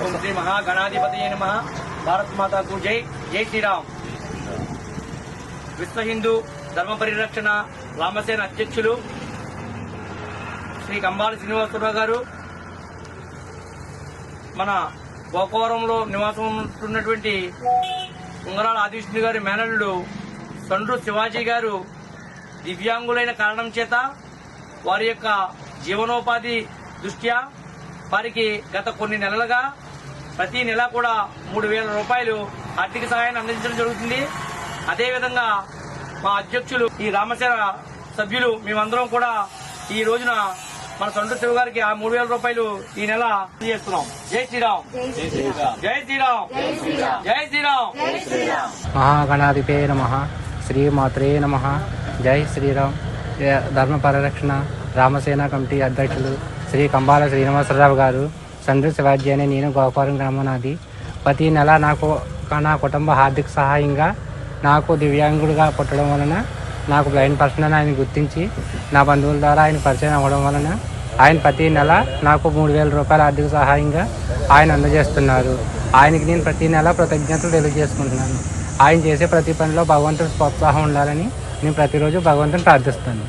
ఓం శ్రీ మహాగణాధిపతయే నమః. భారత్ మాతాకు జై. జై శ్రీరామ్. విశ్వ హిందూ ధర్మ పరిరక్షణ రామసేన అధ్యక్షులు శ్రీ కంబాల శ్రీనివాసరావు గారు, మన గోకవరంలో నివాసం ఉంటున్నటువంటి ఉంగరాల ఆదివిష్ణు గారి మేనల్లుడు సండ్రు శివాజీ గారు దివ్యాంగులైన కారణం చేత వారి యొక్క జీవనోపాధి దృష్ట్యా వారికి గత కొన్ని నెలలుగా ప్రతి నెల కూడా 3,000 రూపాయలు ఆర్థిక సహాయాన్ని అందించడం జరుగుతుంది. అదేవిధంగా మా అధ్యక్షులు ఈ రామసేన సభ్యులు మేమందరం కూడా ఈ రోజున మన సండ్రు శివ గారికి ఆ 3,000 రూపాయలు ఈ నెల చేస్తున్నాం. జై శ్రీరామ్. జై శ్రీరామ్. జై శ్రీరామ్. మహాగణాధిపే నమః. శ్రీమాత్రే నమః. జై శ్రీరామ్. ధర్మ పరిరక్షణ రామసేన కమిటీ అధ్యక్షులు శ్రీ కంబాల శ్రీనివాసరావు గారు, సండ్రు శివాజీ అనే నేను గోకవరం గ్రామం నాది. ప్రతి నెల నా కుటుంబ ఆర్థిక సహాయంగా నాకు దివ్యాంగుడిగా పుట్టడం వలన నాకు బ్లైండ్ పర్సన్ అని ఆయన గుర్తించి నా బంధువుల ద్వారా ఆయన పరిచయం అవ్వడం వలన ఆయన ప్రతి నెల నాకు 3,000 రూపాయల ఆర్థిక సహాయంగా ఆయన అందజేస్తున్నారు. ఆయనకి నేను ప్రతి నెల కృతజ్ఞతలు తెలియజేసుకుంటున్నాను. ఆయన చేసే ప్రతి పనిలో భగవంతుడి ప్రోత్సాహం ఉండాలని నేను ప్రతిరోజు భగవంతుని ప్రార్థిస్తాను.